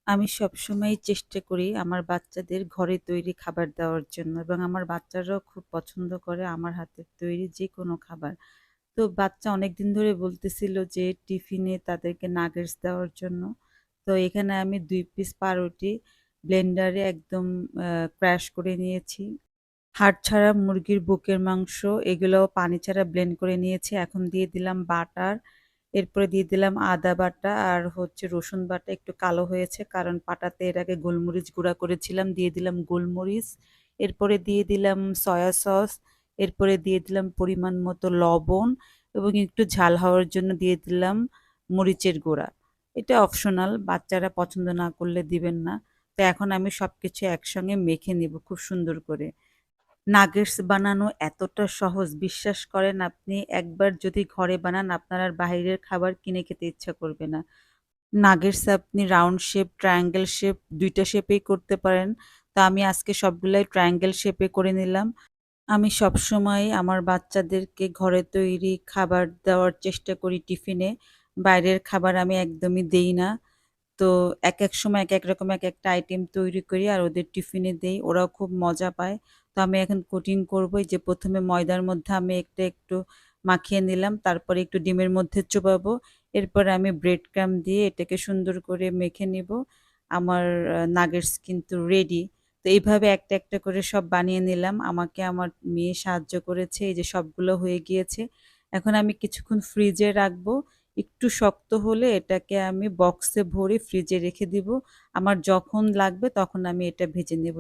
আমি সবসময়ই চেষ্টা করি আমার বাচ্চাদের ঘরে তৈরি খাবার দেওয়ার জন্য এবং আমার বাচ্চারাও খুব পছন্দ করে আমার হাতের তৈরি যেকোনো খাবার। তো বাচ্চা অনেকদিন ধরে বলতেছিল যে টিফিনে তাদেরকে নাগেটস দেওয়ার জন্য। তো এখানে আমি ২ পিস পাউরুটি ব্লেন্ডারে একদম ক্রাশ করে নিয়েছি। হাড় ছাড়া মুরগির বুকের মাংস এগুলোও পানি ছাড়া ব্লেন্ড করে নিয়েছি। এখন দিয়ে দিলাম বাটার, এরপরে দিয়ে দিলাম আদা বাটা আর হচ্ছে রসুন বাটা একটু কালো হয়েছে কারণ পাটাতে এর আগে গোলমরিচ গুঁড়া করেছিলাম। দিয়ে দিলাম গোলমরিচ, এরপরে দিয়ে দিলাম সয়া সস, এরপরে দিয়ে দিলাম পরিমাণ মতো লবণ এবং একটু ঝাল হওয়ার জন্য দিয়ে দিলাম মরিচের গুঁড়া। এটা অপশনাল, বাচ্চারা পছন্দ না করলে দিবেন না। তো এখন আমি সবকিছু একসঙ্গে মেখে নিব খুব সুন্দর করে। নাগেটস বানানো এতটা সহজ, বিশ্বাস করেন আপনি একবার যদি ঘরে বানান আপনার আর বাহিরের খাবার কিনে খেতে ইচ্ছা করবে না। নাগেটস আপনি রাউন্ড শেপ, ট্রায়াঙ্গেল শেপ ২ টা শেপেই করতে পারেন। তো আমি আজকে সবগুলাই ট্রায়াঙ্গেল শেপে করে নিলাম। আমি সবসময় আমার বাচ্চাদেরকে ঘরে তৈরি খাবার দেওয়ার চেষ্টা করি টিফিনে। বাইরের খাবার আমি একদমই দেই না। তো একেক সময় একেক রকম একেকটা আইটেম তৈরি করি আর ওদের টিফিনে দেই। ওরাও খুব মজা পায়। তো আমি এখন কোটিং করব। এই যে ১ম এ ময়দার মধ্যে আমি একটু মাখিয়ে নিলাম। তারপরে একটু ডিমের মধ্যে চোবাবো। এরপরে আমি ব্রেড ক্রাম্ব দিয়ে এটাকে সুন্দর করে মেখে নিব। আমার নাগেটস কিন্তু রেডি। তো এইভাবে একটা করে সব বানিয়ে নিলাম। আমাকে আমার মেয়ে সাহায্য করেছে। এই যে সবগুলো হয়ে গিয়েছে। এখন আমি কিছুক্ষণ ফ্রিজে রাখবো। একটু শক্ত হলে এটাকে আমি বক্সে ভরে ফ্রিজে রেখে দিব। আমার যখন লাগবে তখন আমি এটা ভেজে নেব।